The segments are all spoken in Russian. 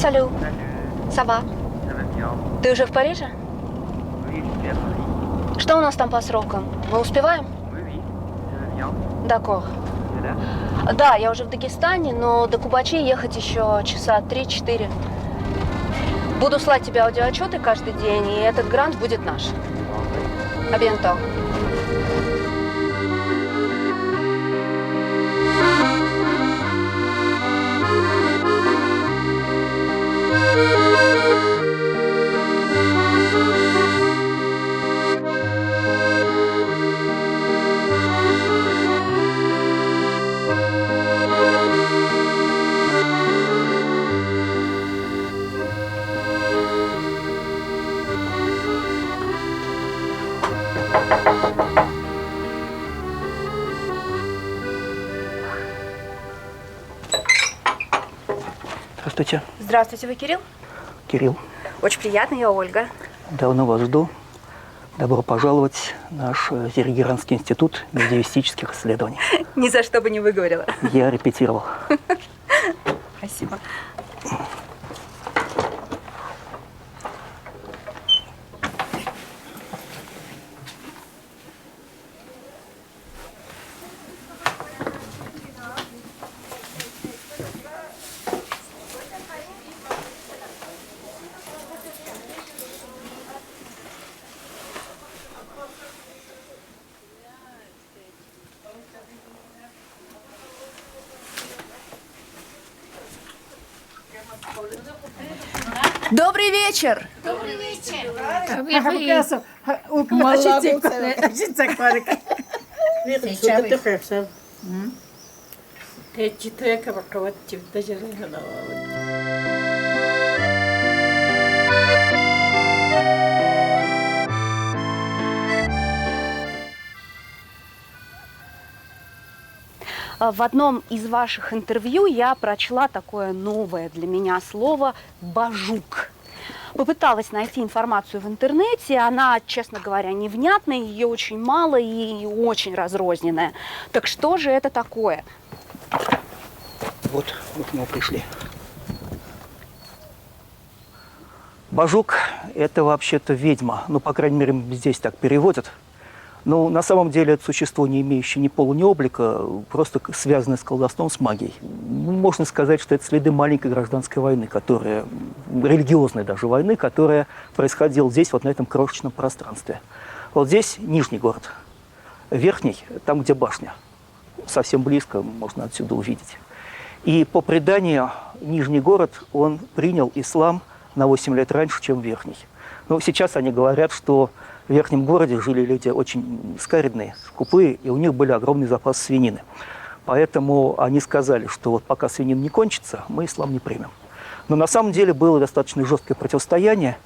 Салют. Сава. Ты уже в Париже? Что у нас там по срокам? Мы успеваем? Дакор. Да, я уже в Дагестане, но до Кубачи ехать еще часа 3-4. Буду слать тебе аудиоотчеты каждый день, и этот грант будет наш. Абьянто. Здравствуйте. Здравствуйте, вы Кирилл? Кирилл. Очень приятно, я Ольга. Давно вас жду. Добро пожаловать в наш Тегеранский институт медиевистических исследований. Ни за что бы не выговорила. Я репетировал. Спасибо. Добрый вечер! Добрый вечер. В одном из ваших интервью я прочла такое новое для меня слово «бажук». Попыталась найти информацию в интернете, она, честно говоря, невнятная, ее очень мало и очень разрозненная. Так что же это такое? Вот мы пришли. Бажук – это вообще-то ведьма. Ну, по крайней мере, здесь так переводят. Но на самом деле это существо, не имеющее ни пола, ни облика, просто связанное с колдовством, с магией. Можно сказать, что это следы маленькой гражданской войны, религиозной даже войны, которая происходила здесь, вот на этом крошечном пространстве. Вот здесь нижний город, верхний, там, где башня. Совсем близко, можно отсюда увидеть. И по преданию, нижний город, он принял ислам на 8 лет раньше, чем верхний. Но сейчас они говорят, что в верхнем городе жили люди очень скаридные, скупые, и у них были огромные запасы свинины. Поэтому они сказали, что вот пока свинина не кончится, мы ислам не примем. Но на самом деле было достаточно жесткое противостояние.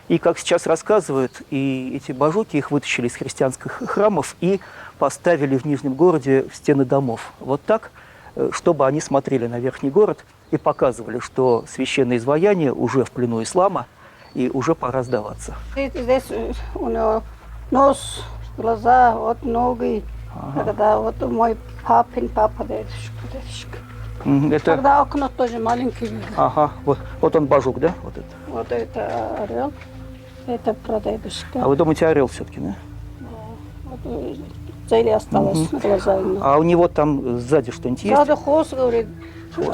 И, как сейчас рассказывают, и эти бажуки, их вытащили из христианских храмов и поставили в Нижнем городе в стены домов. Вот так, чтобы они смотрели на верхний город и показывали, что священное изваяние уже в плену ислама, и уже пора сдаваться. Здесь у него нос, глаза, вот ноги. Когда вот мой папа, дедушка. Это... Когда окна тоже маленькие. Ага, вот он бажук, да? Вот это. Вот это орел, это прадедушка. А вы думаете, орел все-таки, да? Вот цели осталось на глаза. А у него там сзади что-нибудь есть? Сзади хвост, говорит.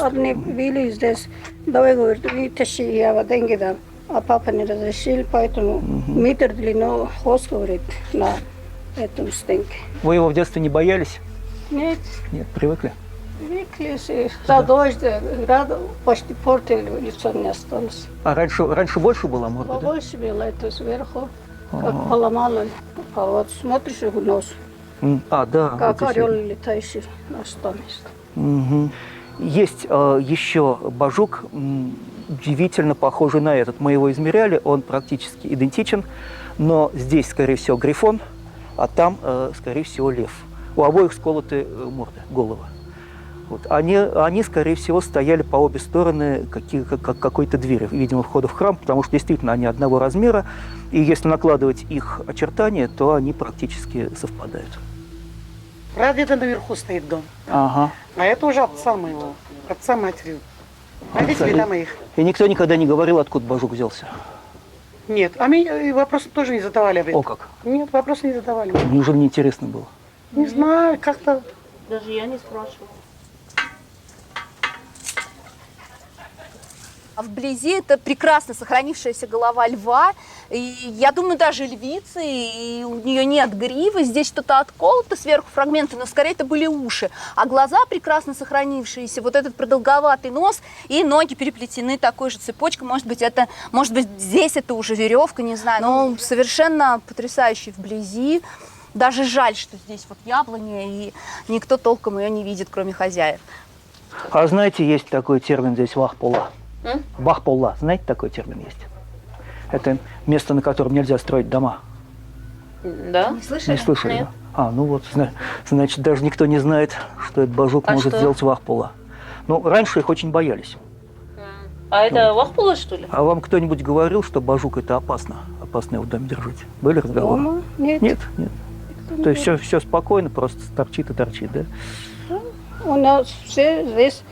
Одни били здесь. Давай, говорит, вытащи, я в деньги дам. А папа не разрешил, поэтому метр длину хвост, говорит, на этом стенке. Вы его в детстве не боялись? Нет. Нет, привыкли? Привыкли. За дождь, град почти портили, лицо не осталось. А раньше больше было морда, да? Побольше было, это сверху, как поломало. Вот смотришь в нос, да. как вот орел летающий на место. Есть еще бажук, удивительно похожий на этот. Мы его измеряли, он практически идентичен, но здесь, скорее всего, грифон, а там, скорее всего, лев. У обоих сколоты морды, головы. Вот. Они, скорее всего, стояли по обе стороны какой-то двери, видимо, входа в храм, потому что действительно они одного размера, и если накладывать их очертания, то они практически совпадают. Прадеда наверху стоит дом. Ага. А это уже отца моего, отца матери. Найди себе там их. И никто никогда не говорил, откуда бажук взялся. Нет, а мне вопросы тоже не задавали об этом. О как. Нет, вопросы не задавали. Неужели не интересно было? Не знаю, как-то... Даже я не спрашивала. А вблизи это прекрасно сохранившаяся голова льва. И я думаю, даже львицы, и у нее нет гривы. Здесь что-то отколото сверху фрагменты, но скорее это были уши. А глаза прекрасно сохранившиеся, вот этот продолговатый нос и ноги переплетены такой же цепочкой. Может быть, здесь это уже веревка, не знаю. Но совершенно потрясающий вблизи. Даже жаль, что здесь вот яблоня, и никто толком ее не видит, кроме хозяев. А знаете, есть такой термин здесь вахпола. Вахпола, знаете, такой термин есть? Это место, на котором нельзя строить дома. Да? Не слышали? Не слышали? Нет. Да? Ну вот, значит, даже никто не знает, что этот бажук может что? сделать вахпола. Ну, раньше их очень боялись. А это вахпола, что ли? А вам кто-нибудь говорил, что бажук это опасно? Опасно его в доме держать? Были разговоры? Дома? Нет. Нет, нет. То есть все спокойно, просто торчит и торчит, да? У нас все здесь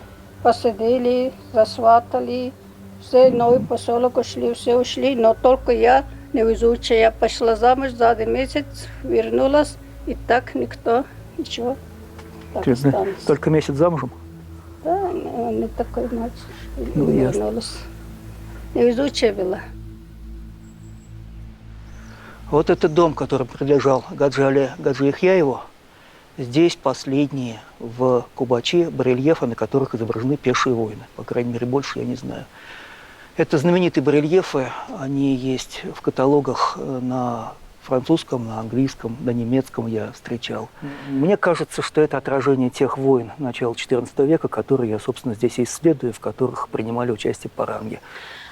посидели, засватали, все новый поселок ушли, все ушли, но только я невезучая. Я пошла замуж за 1 месяц, вернулась, и так никто, ничего. Так Ты, осталось. только месяц замужем? Да, не такой ночь. Ну, ясно. Вернулась. Невезучая была. Вот этот дом, который принадлежал Гаджи Яхьяеву, здесь последние в Кубачи барельефы, на которых изображены пешие воины. По крайней мере, больше я не знаю. Это знаменитые барельефы, они есть в каталогах на французском, на английском, на немецком я встречал. Мне кажется, что это отражение тех войн начала XIV века, которые я, собственно, здесь и исследую, в которых принимали участие паранги.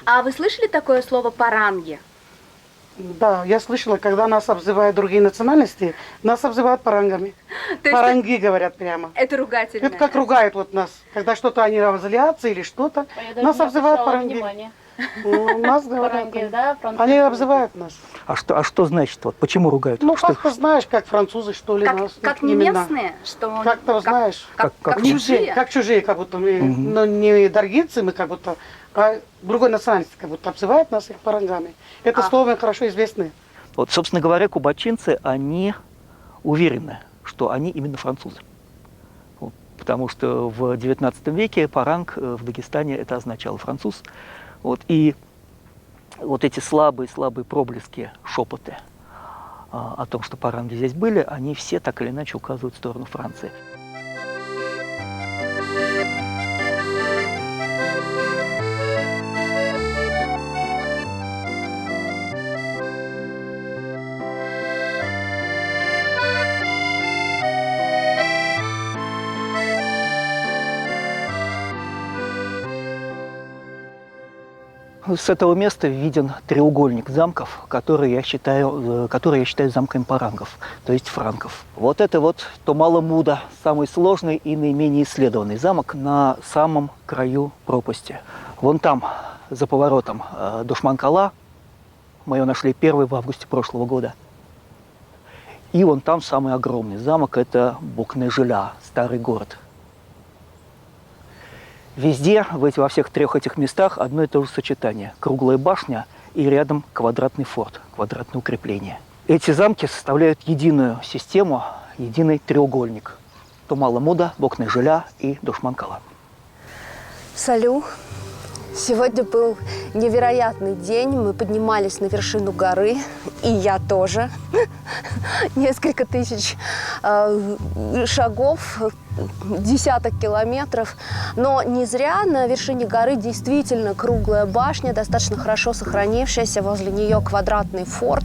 А вы слышали такое слово паранги? Да, я слышала, когда нас обзывают другие национальности, нас обзывают парангами. Паранги говорят прямо. Это ругательное. Это как ругают вот нас. Когда что-то они злятся или что-то, нас обзывают паранги. Нас говорят. Они обзывают нас. А что значит? Вот, почему ругают? Ну, Что- как-то знаешь, как французы, что ли, нас. Как не именно. местные, что Как-то знаешь. как Чужие, как чужие, как будто мы, но не даргинцы, мы как будто, а другой национальности, как будто обзывают нас их парангами. Это слово хорошо известно. Вот, собственно говоря, кубачинцы, они уверены, что они именно французы. Вот, потому что в XIX веке паранг в Дагестане это означало француз. Вот, и вот эти слабые проблески, шепоты о том, что паранги здесь были, они все так или иначе указывают в сторону Франции. С этого места виден треугольник замков, которые я считаю замками парангов, то есть франков. Вот это вот Томала-Муда, самый сложный и наименее исследованный замок на самом краю пропасти. Вон там, за поворотом, Душман-Кала, мы ее нашли первой в августе прошлого года. И вон там самый огромный замок, это Букне-Жиля, старый город. Везде, во всех 3 этих местах одно и то же сочетание. Круглая башня и рядом квадратный форт, квадратное укрепление. Эти замки составляют единую систему, единый треугольник. Томала-Муда, Букне-Жиля и Душман-Кала. Салю. Сегодня был невероятный день. Мы поднимались на вершину горы, и я тоже. Несколько тысяч шагов, десяток километров. Но не зря на вершине горы действительно круглая башня, достаточно хорошо сохранившаяся. Возле нее квадратный форт.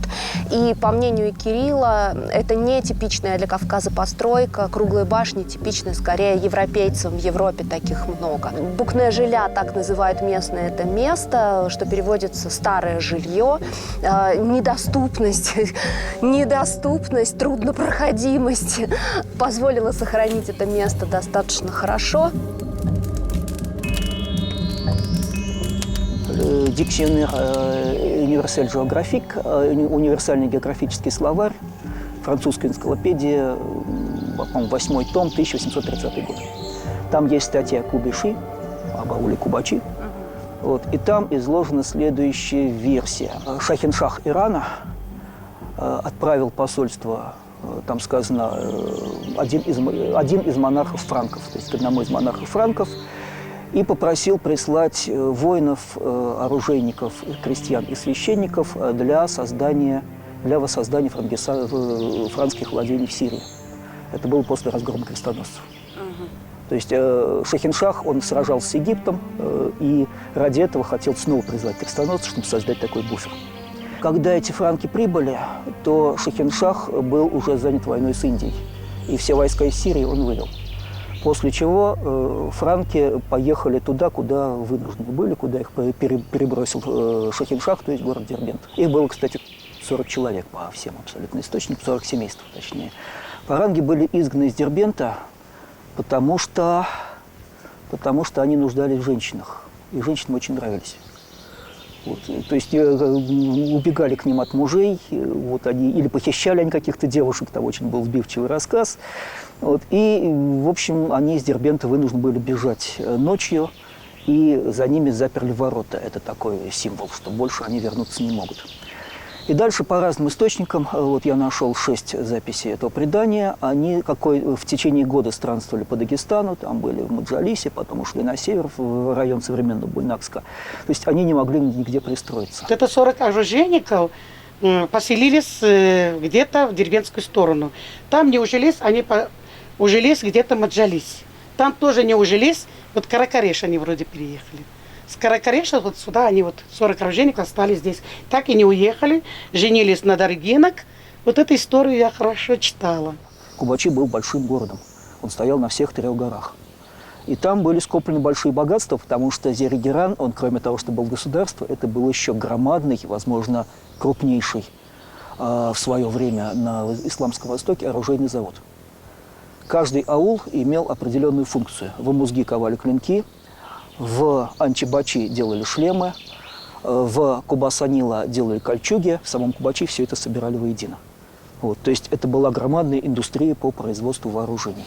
И, по мнению Кирилла, это не типичная для Кавказа постройка. Круглые башни типичны скорее европейцам. В Европе таких много. Букне-Жиля, так называют местное это место, что переводится «старое жилье». Недоступность, труднопроходимость позволила сохранить это место достаточно хорошо. Дикционер универсаль географик, универсальный географический словарь, французская энциклопедия, по-моему, 8-й том, 1830 год. Там есть статья Кубиши, об ауле Кубачи. Вот, и там изложена следующая версия. Шахиншах Ирана отправил посольство, там сказано, один из монархов франков, то есть к одному из монархов франков, и попросил прислать воинов, оружейников, крестьян и священников для воссоздания франкских владений в Сирии. Это было после разгрома крестоносцев. То есть Шахиншах, он сражался с Египтом и ради этого хотел снова призвать крестоносцев, чтобы создать такой буфер. Когда эти франки прибыли, то Шахиншах был уже занят войной с Индией, и все войска из Сирии он вывел. После чего франки поехали туда, куда вынуждены были, куда их перебросил Шахиншах, то есть город Дербент. Их было, кстати, 40 человек по всем абсолютно источникам, 40 семейств точнее. Фаранги были изгнаны из Дербента, потому что они нуждались в женщинах, и женщинам очень нравились. Вот. То есть убегали к ним от мужей, вот они, или похищали они каких-то девушек, там очень был сбивчивый рассказ. Вот. И, в общем, они из Дербента вынуждены были бежать ночью, и за ними заперли ворота. Это такой символ, что больше они вернуться не могут. И дальше по разным источникам, вот я нашел 6 записей этого предания, они в течение года странствовали по Дагестану, там были в Маджалисе, потом ушли на север, в район современного Буйнакска. То есть они не могли нигде пристроиться. Вот это 40 оружейников поселились где-то в дербентскую сторону. Там не ужились, они ужились где-то в Маджалисе. Там тоже не ужились, вот Каракареш они вроде переехали. С Каракареша вот сюда они вот 40 оружейников остались здесь. Так и не уехали, женились на даргинок. Вот эту историю я хорошо читала. Кубачи был большим городом. Он стоял на всех 3 горах. И там были скоплены большие богатства, потому что Зеригеран, он, кроме того, что был государство, это был еще громадный, возможно, крупнейший в свое время на Исламском Востоке оружейный завод. Каждый аул имел определенную функцию. В Амузги ковали клинки, в Анчибачи делали шлемы, в Кубасанила делали кольчуги, в самом Кубачи все это собирали воедино. Вот, то есть это была громадная индустрия по производству вооружений.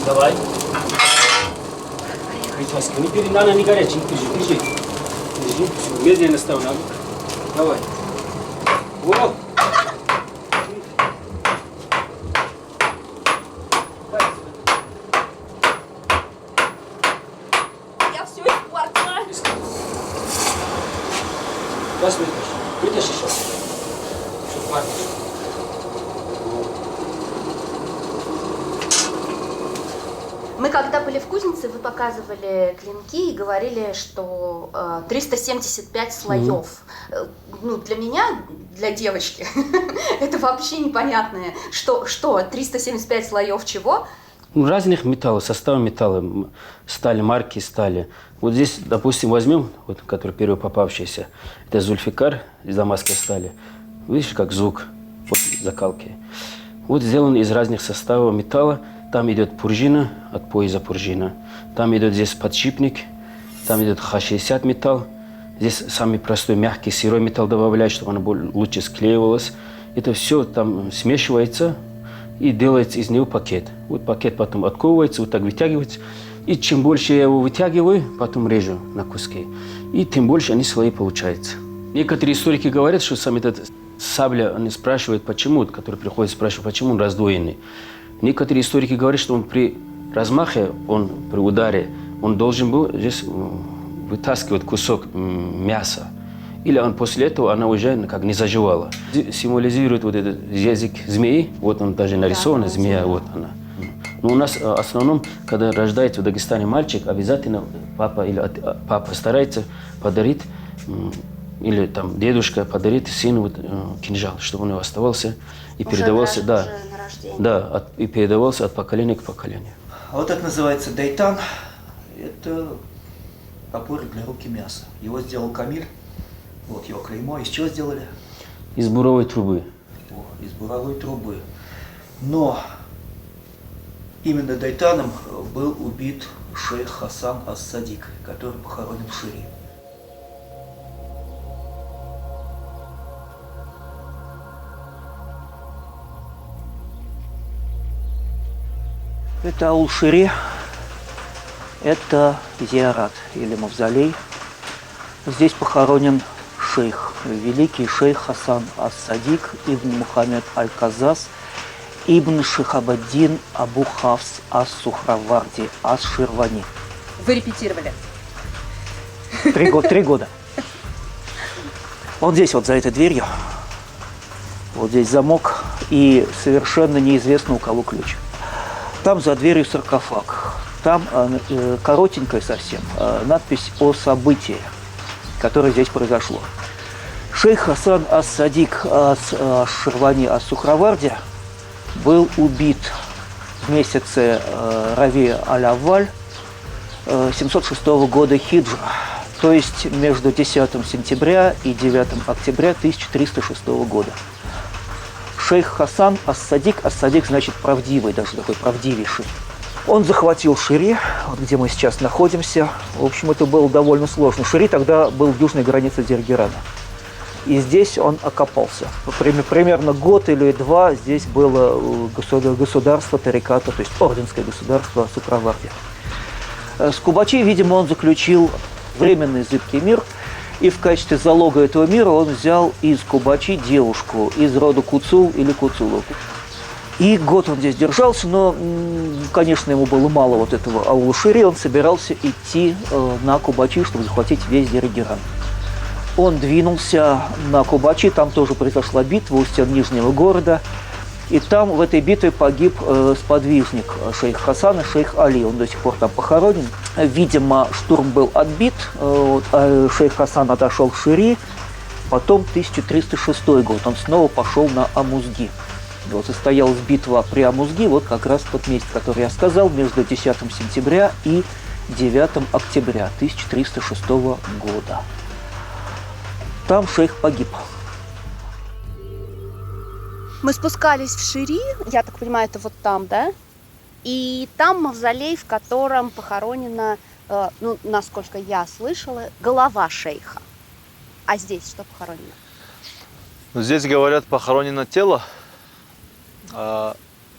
Давай. Васька, не она не горячая, держи. Держи, все, медленно ставь на бок. Давай. Вот. Я все испортила. Вас вытащи. Вытащи сейчас. Чтобы хватит. Мы когда были в кузнице, вы показывали клинки и говорили, что 375 слоев. Ну, для меня, для девочки, это вообще непонятное. Что 375 слоев чего? Разных металлов, состава металла, стали, марки стали. Вот здесь, допустим, возьмем, вот, который первый попавшийся, это Зульфикар из дамасской стали. Видишь, как звук вот, закалки. Вот сделан из разных составов металла. Там идет пружина, от пояса пружина. Там идет здесь подшипник, там идет Х60 металл. Здесь самый простой, мягкий, сырой металл добавляют, чтобы оно лучше склеивалось. Это все там смешивается и делается из него пакет. Вот пакет потом отковывается, вот так вытягивается. И чем больше я его вытягиваю, потом режу на куски. И тем больше они слои получаются. Некоторые историки говорят, что сам этот сабля, они спрашивают, почему, который приходит спрашивать, почему он раздвоенный. Некоторые историки говорят, что он при размахе, при ударе, он должен был здесь вытаскивать кусок мяса. Или он после этого она уже как не заживала. Символизирует вот этот язык змеи, вот он даже нарисован, змея, вот она. Но у нас в основном, когда рождается в Дагестане мальчик, обязательно папа старается подарить, или там дедушка подарит сыну вот, кинжал, чтобы он его оставался и передавался, и передавался от поколения к поколению. А вот так называется дайтан. Это топор для рубки мяса. Его сделал Камиль. Вот его клеймо. Из чего сделали? Из буровой трубы. Из буровой трубы. Но именно Дайтаном был убит шейх Хасан ас-Садик, который похоронен в Шире. Это Аул-Шире, это зиарат или мавзолей. Здесь похоронен шейх, великий шейх Хасан ас-Садик, ибн Мухаммед аль-Казас, ибн Шихабаддин Абу Хафс ас-Сухраварди ас-Ширвани. Вы репетировали? 3 года. Вот здесь, вот за этой дверью, вот здесь замок, и совершенно неизвестно, у кого ключ. Там за дверью саркофаг. Там коротенькая совсем надпись о событии, которое здесь произошло. Шейх Хасан ас-Садик ас-Ширвани ас-Сухраварди был убит в месяце Рави аль-Авваль 706 года хиджра, то есть между 10 сентября и 9 октября 1306 года. Шейх Хасан ас-Садик, ас-Садик значит правдивый, даже такой правдивейший. Он захватил Шире, вот где мы сейчас находимся. В общем, это было довольно сложно. Шире тогда был южной границей Дергерана. И здесь он окопался. Примерно год или два здесь было государство тариката, то есть орденское государство Сухраварди. С Кубачи, видимо, он заключил временный зыбкий мир. И в качестве залога этого мира он взял из Кубачи девушку из рода Куцул или Куцулов. И год он здесь держался, но, конечно, ему было мало вот этого Аул-Шире. Он собирался идти на Кубачи, чтобы захватить весь Дергеран. Он двинулся на Кубачи, там тоже произошла битва у стен Нижнего города. И там в этой битве погиб сподвижник шейх Хасана, шейх Али. Он до сих пор там похоронен. Видимо, штурм был отбит. Шейх Хасан отошел к Шире. Потом 1306 год. Он снова пошел на Амузги. Вот состоялась битва при Амузги, вот как раз тот месяц, который я сказал, между 10 сентября и 9 октября 1306 года. Там шейх погиб. Мы спускались в Шири, я так понимаю, это вот там, да? И там мавзолей, в котором похоронена, ну, насколько я слышала, голова шейха. А здесь что похоронено? Ну, здесь, говорят, похоронено тело.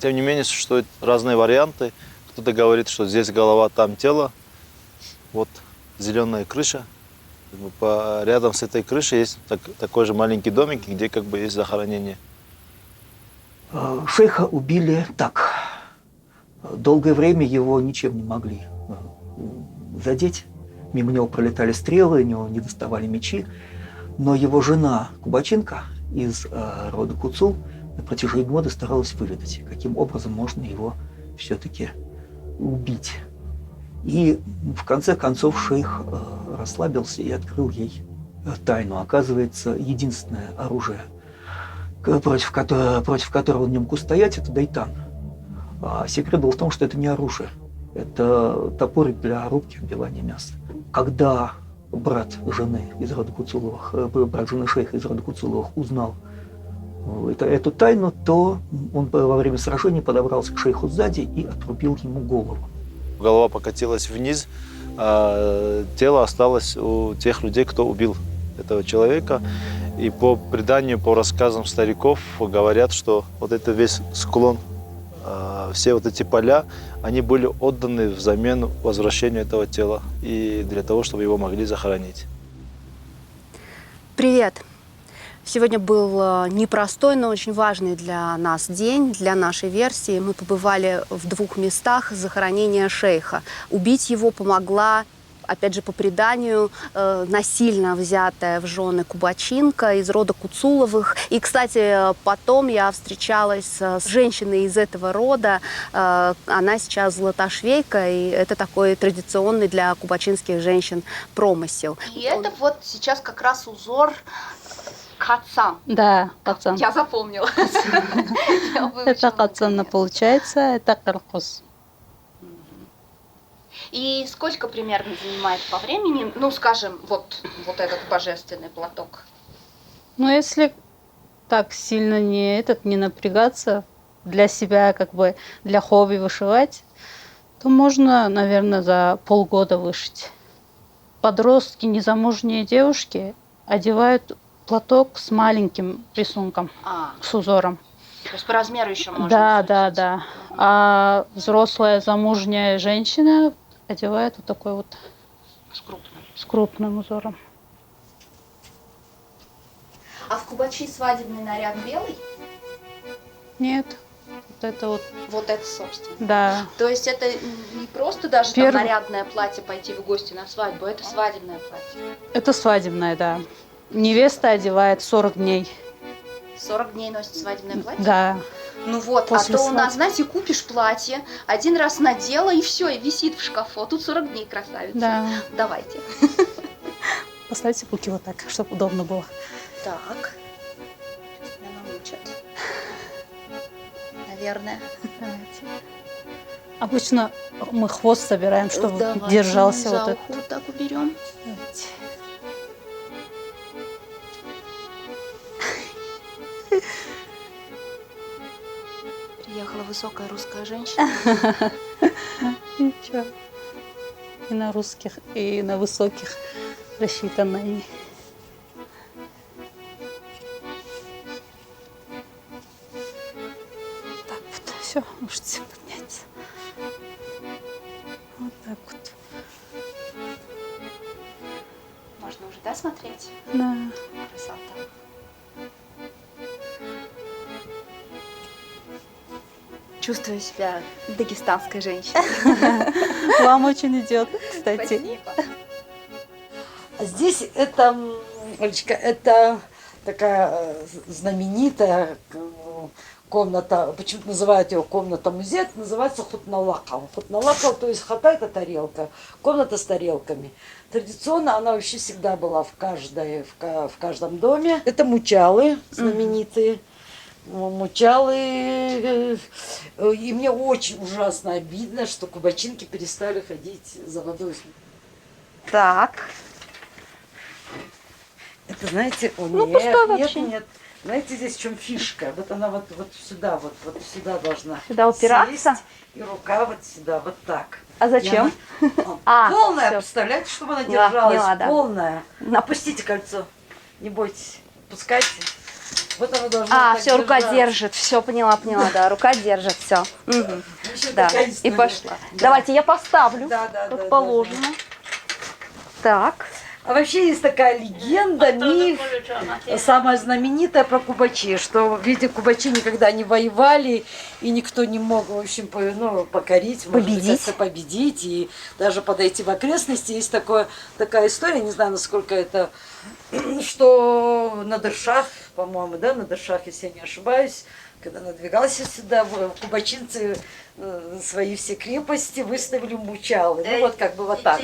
Тем не менее, существуют разные варианты. Кто-то говорит, что здесь голова, там тело. Вот зеленая крыша. Рядом с этой крышей есть такой же маленький домик, где как бы есть захоронение. Шейха убили так. Долгое время его ничем не могли задеть. Мимо него пролетали стрелы, у него не доставали мечи. Но его жена Кубаченко из рода Куцул на протяжении года старалась выведать, каким образом можно его все-таки убить. И в конце концов шейх расслабился и открыл ей тайну. Оказывается, единственное оружие, против которого он не мог устоять, это дайтан. А секрет был в том, что это не оружие. Это топорик для рубки, отбивания мяса. Когда брат жены из рода Куцуловых, брат жены шейха из рода Куцуловых узнал эту тайну, то он во время сражения подобрался к шейху сзади и отрубил ему голову. Голова покатилась вниз, а тело осталось у тех людей, кто убил этого человека. И по преданию, по рассказам стариков говорят, что вот это весь склон, все вот эти поля, они были отданы взамен возвращению этого тела и для того, чтобы его могли захоронить. Привет! Сегодня был непростой, но очень важный для нас день, для нашей версии. Мы побывали в 2 местах захоронения шейха. Убить его помогла, опять же, по преданию, насильно взятая в жены Кубаченко из рода Куцуловых. И, кстати, потом я встречалась с женщиной из этого рода. Она сейчас золотошвейка, и это такой традиционный для кубачинских женщин промысел. И это вот сейчас как раз узор Хатсан. Да, Хатсан. Я запомнила. Это Хатсан получается, это кархус. И сколько примерно занимает по времени, ну, скажем, вот этот божественный платок? Ну, если так сильно не напрягаться для себя, как бы для хобби вышивать, то можно, наверное, за полгода вышить. Подростки, незамужние девушки одевают платок с маленьким рисунком, с узором. То есть по размеру еще можно. Да. А взрослая замужняя женщина одевает вот такой вот с крупным узором. А в Кубачи свадебный наряд белый? Нет, вот это вот, Вот это, собственно. да. То есть это не просто даже Первый- там нарядное платье пойти в гости на свадьбу, это свадебное платье. Это свадебное, да. Невеста одевает 40 дней. 40 дней носит свадебное платье? Да. Ну вот, После а то у нас, свадьбы. знаете, купишь платье, один раз надела и все, и висит в шкафу. А тут 40 дней, красавица. Да. Давайте. Поставьте руки вот так, чтобы удобно было. Так. Меня научат. Наверное. Давайте. Обычно мы хвост собираем, чтобы Давайте держался за вот ухо этот. вот так уберем. Давайте. Приехала высокая русская женщина. Ничего. И на русских, и на высоких рассчитано. И... Так вот, все, можете подняться. Вот так вот. Можно уже, да, смотреть? Да. Красота. Чувствую себя дагестанской женщиной. Вам очень идет, кстати. Спасибо. Здесь это, Олечка, это такая знаменитая комната, почему-то называют ее комната-музей, это называется хутналакал. Хутналакал, то есть хата – это тарелка, комната с тарелками. Традиционно она вообще всегда была в каждом доме. Это мучалы знаменитые. Мучалы. И мне очень ужасно обидно, что кубачинки перестали ходить за водой. Так. Это, знаете, Ну, пустой вообще. Нет. Знаете, здесь в чем фишка? Вот она вот сюда, вот сюда должна Сюда упираться? сесть, и рука вот сюда, вот так. А зачем? И она- полная, всё. представляете, чтобы она Поняла, держалась, поняла, да. полная. Опустите кольцо, не бойтесь, пускайте. Вот она должна А, так все, рука держаться. держит. Все, поняла, да. Рука держит, все. Еще Да, такая и история. пошла. Да. Давайте я поставлю, Да, как положено. Так. А вообще есть такая легенда, миф, самая знаменитая про кубачи, что, видите, кубачи никогда не воевали, и никто не мог, в общем, покорить, может быть, Победить. как-то победить, и даже подойти в окрестности. Есть такая история, не знаю, насколько это, что Надыршах, по-моему, да, Надыршах, если я не ошибаюсь, когда надвигался сюда, кубачинцы свои все крепости выставили мучалы. Ну вот как бы вот так.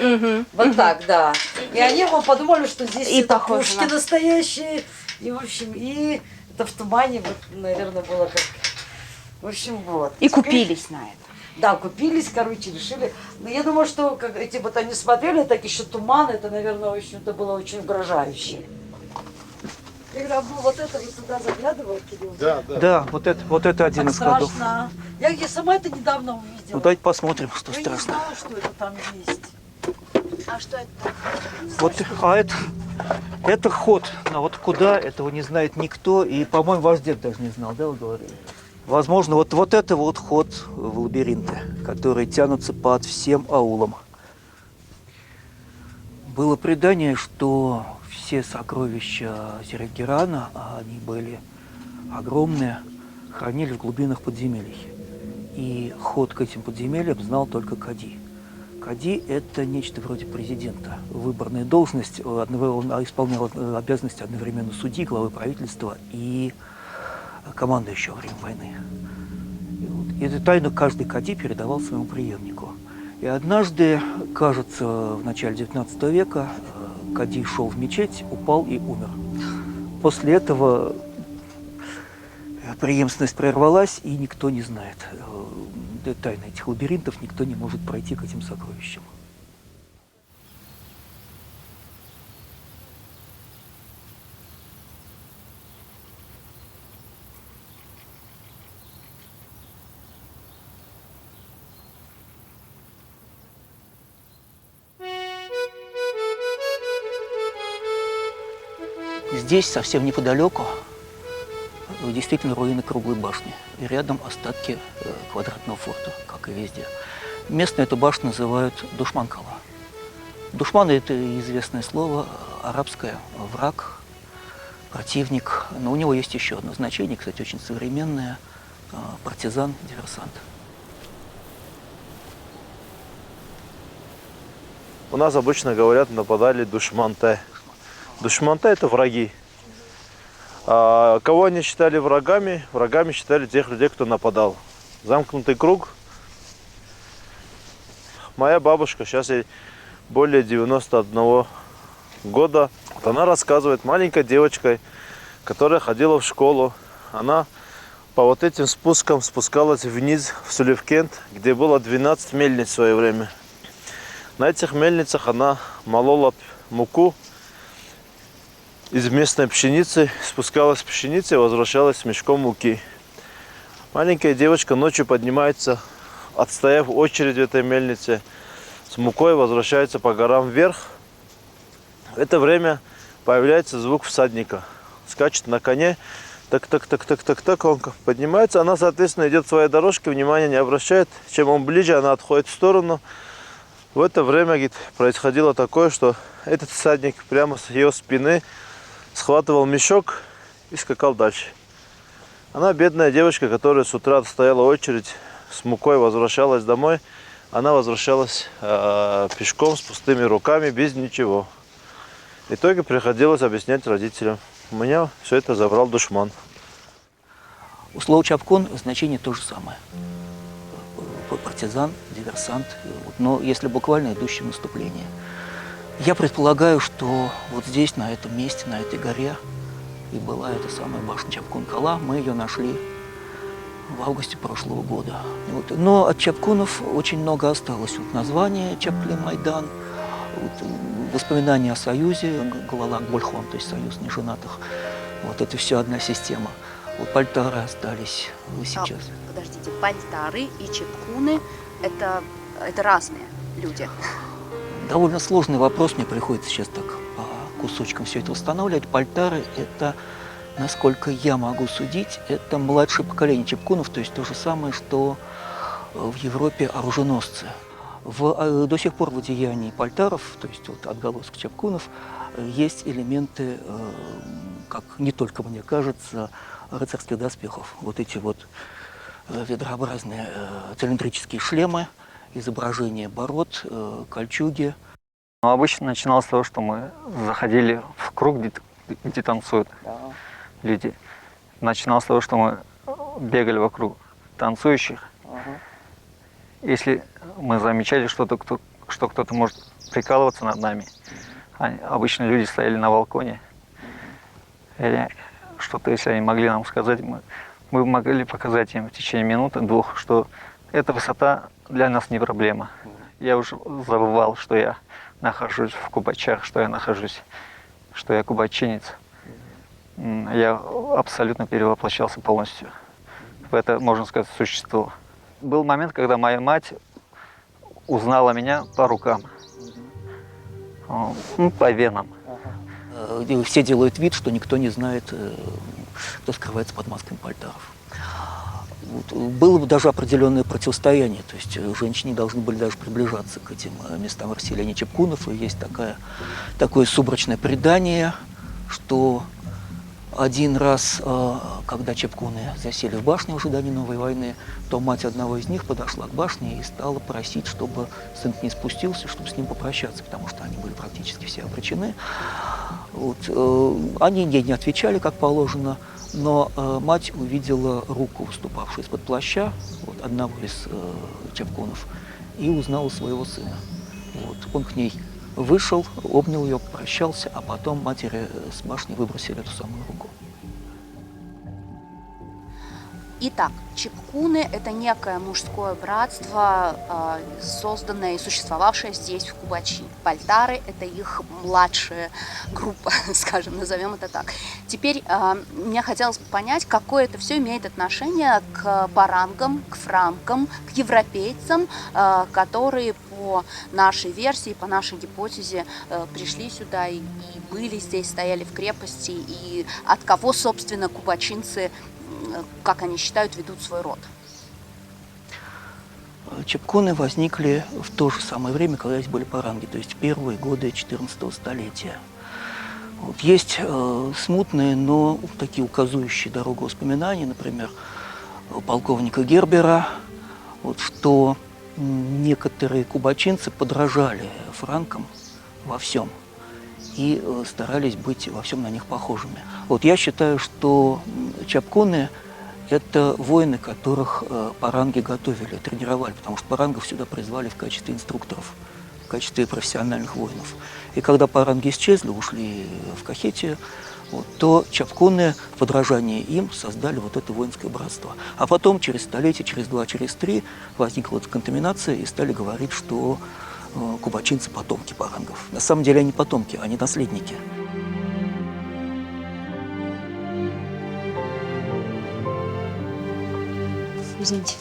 Вот так, да. И они подумали, что здесь И это похоже пушки на- настоящие. И, в общем, и это в тумане, вот, наверное, было как... В общем, вот. И Теперь- купились на это. Да, купились, короче, решили. Но я думаю, что как эти вот они смотрели, так еще туман, это, наверное, в общем-то было очень угрожающе. Ты когда был вот это, вот сюда заглядывал, Кирилл? Да. Да, вот это один Так из ходов. страшно. Я сама это недавно увидела. Ну давайте посмотрим, что Я не страшно. знала, что это там есть. А что это? Вот, это ход, но вот куда, этого не знает никто, и, по-моему, ваш дед даже не знал, да, вы говорили? Возможно, вот это вот ход в лабиринты, которые тянутся под всем аулом. Было предание, что все сокровища Зерегерана, а они были огромные, хранили в глубинах подземелий. И ход к этим подземельям знал только Кади. Кади – это нечто вроде президента. Выборная должность, он исполнял обязанности одновременно судьи, главы правительства и командующего во время войны. И эту тайну каждый Кади передавал своему преемнику. И однажды, кажется, в начале 19 века Кади шел в мечеть, упал и умер. После этого преемственность прервалась, и никто не знает тайны этих лабиринтов, никто не может пройти к этим сокровищам. Здесь, совсем неподалеку, действительно руины круглой башни. И рядом остатки квадратного форта, как и везде. Местные эту башню называют Душман-Кала. Душман – это известное слово, арабское, враг, противник. Но у него есть еще одно значение, кстати, очень современное – партизан, диверсант. У нас обычно говорят, нападали душманте. Душманте – это враги. А кого они считали врагами? Врагами считали тех людей, кто нападал. Замкнутый круг. Моя бабушка, сейчас ей более 91 года. Вот она рассказывает, маленькой девочкой, которая ходила в школу, она по вот этим спускам спускалась вниз в Сулевкент, где было 12 мельниц в свое время. На этих мельницах она молола муку из местной пшеницы, спускалась в пшеницу и возвращалась с мешком муки. Маленькая девочка ночью поднимается, отстояв очередь в этой мельнице, с мукой возвращается по горам вверх. В это время появляется звук всадника. Скачет на коне, так, он поднимается. Она, соответственно, идет своей дорожкой, внимания не обращает. Чем он ближе, она отходит в сторону. В это время, говорит, происходило такое, что этот всадник прямо с ее спины схватывал мешок и скакал дальше. Она, бедная девочка, которая с утра стояла очередь, с мукой возвращалась домой. Она возвращалась пешком, с пустыми руками, без ничего. В итоге приходилось объяснять родителям. У меня все это забрал душман. У слова «чапкун» значение то же самое. Партизан, диверсант, но если буквально идущий в наступление. Я предполагаю, что вот здесь, на этом месте, на этой горе, и была эта самая башня Чапкун-Кала. Мы ее нашли в августе прошлого года. Вот. Но от чапкунов очень много осталось. Вот название Чаплин-Майдан, вот, воспоминания о союзе, Галалак-Бульхон, то есть союз неженатых. Вот это все одна система. Вот пальтары остались сейчас. Подождите, пальтары и чепкуны это разные люди. Довольно сложный вопрос, мне приходится сейчас так по кусочкам все это устанавливать. Пальтары – это, насколько я могу судить, это младшее поколение чепкунов, то есть то же самое, что в Европе оруженосцы. До сих пор в одеянии пальтаров, то есть вот отголосок чепкунов, есть элементы, как не только мне кажется, рыцарских доспехов. Вот эти вот ведрообразные цилиндрические шлемы, изображения бород, кольчуги. Ну, обычно начиналось с того, что мы заходили в круг, где танцуют люди. Начиналось с того, что мы бегали вокруг танцующих. Если мы замечали, что кто-то может прикалываться над нами, обычно люди стояли на балконе. Или что-то, если они могли нам сказать, мы могли показать им в течение минуты-двух, что эта высота для нас не проблема. Я уже забывал, что я нахожусь в Кубачах, что я кубачинец. Я абсолютно перевоплощался полностью в это, можно сказать, существо. Был момент, когда моя мать узнала меня по рукам, по венам. Все делают вид, что никто не знает, кто скрывается под масками пальтаров. Вот. Было бы даже определенное противостояние, то есть женщины должны были даже приближаться к этим местам расселения чепкунов. И есть такое субрачное предание, что один раз, когда чепкуны засели в башне в ожидании новой войны, то мать одного из них подошла к башне и стала просить, чтобы сын не спустился, чтобы с ним попрощаться, потому что они были практически все обречены. Вот. Они ей не отвечали, как положено, но мать увидела руку, выступавшую из-под плаща вот, одного из чепкунов, и узнала своего сына. Вот. Он к ней вышел, обнял ее, попрощался, а потом матери с башни выбросили эту самую руку. Итак, чепкуны – это некое мужское братство, созданное и существовавшее здесь, в Кубачи. Пальтары – это их младшая группа, скажем, назовем это так. Теперь мне хотелось бы понять, какое это все имеет отношение к парангам, к франкам, к европейцам, которые по нашей версии, по нашей гипотезе, пришли сюда и были здесь, стояли в крепости, и от кого, собственно, кубачинцы, как они считают, ведут свой род? Чепконы возникли в то же самое время, когда здесь были паранги, то есть в первые годы 14 столетия. Вот есть смутные, но такие указывающие дорогу воспоминания, например, у полковника Гербера, вот, что некоторые кубачинцы подражали франкам во всем и старались быть во всем на них похожими. Вот я считаю, что чапконы – это воины, которых паранги готовили, тренировали, потому что парангов сюда призвали в качестве инструкторов, в качестве профессиональных воинов. И когда паранги исчезли, ушли в Кахетию, вот, то чапконы в подражании им создали вот это воинское братство. А потом, через столетие, через 2, через 3, возникла эта контаминация, и стали говорить, что кубачинцы – потомки парангов. На самом деле они потомки, они наследники. Извините.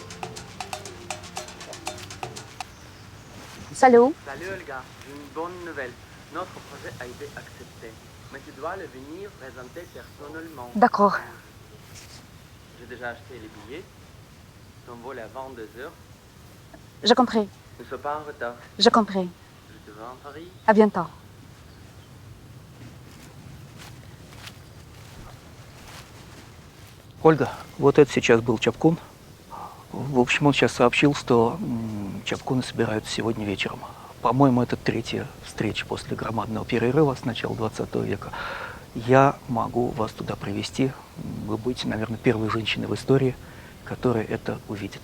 Салют. Salut Olga, j'ai une bonne nouvelle. Notre projet a été accepté. Mais tu dois le venir présenter personnellement. D'accord. J'ai déjà acheté les billets. Ton vol est à 22h. J'ai compris. Ne sois pas en retard. J'ai compris. Je te vois en Paris. À bientôt. Ольга, вот это сейчас был чапкун. В общем, он сейчас сообщил, что чапкуны собираются сегодня вечером. По-моему, это 3-я встреча после громадного перерыва с начала 20 века. Я могу вас туда привести. Вы будете, наверное, первой женщиной в истории, которая это увидит.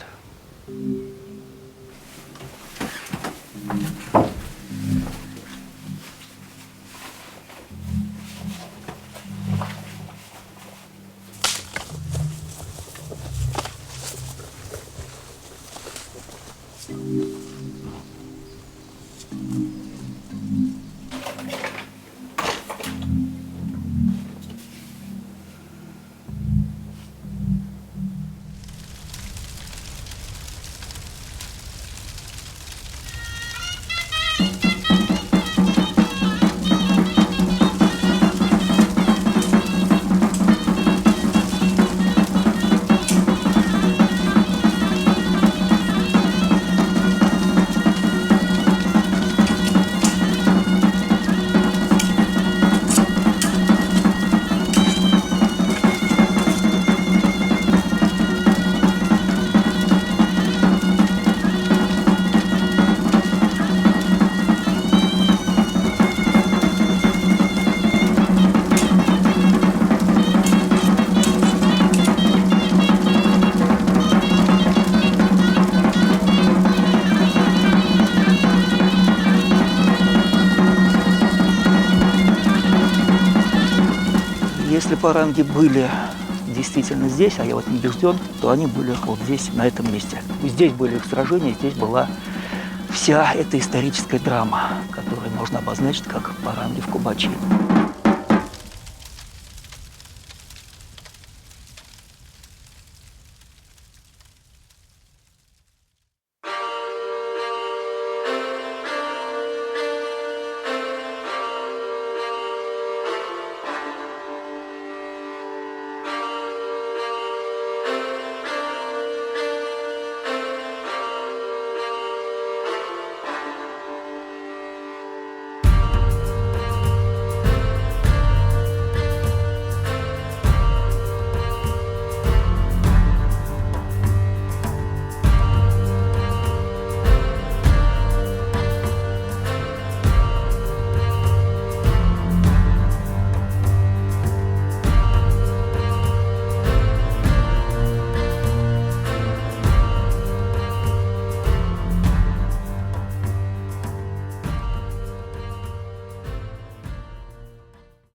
Если паранги были действительно здесь, а я в этом убежден, то они были вот здесь, на этом месте. Здесь были их сражения, здесь была вся эта историческая драма, которую можно обозначить как паранги в Кубачи.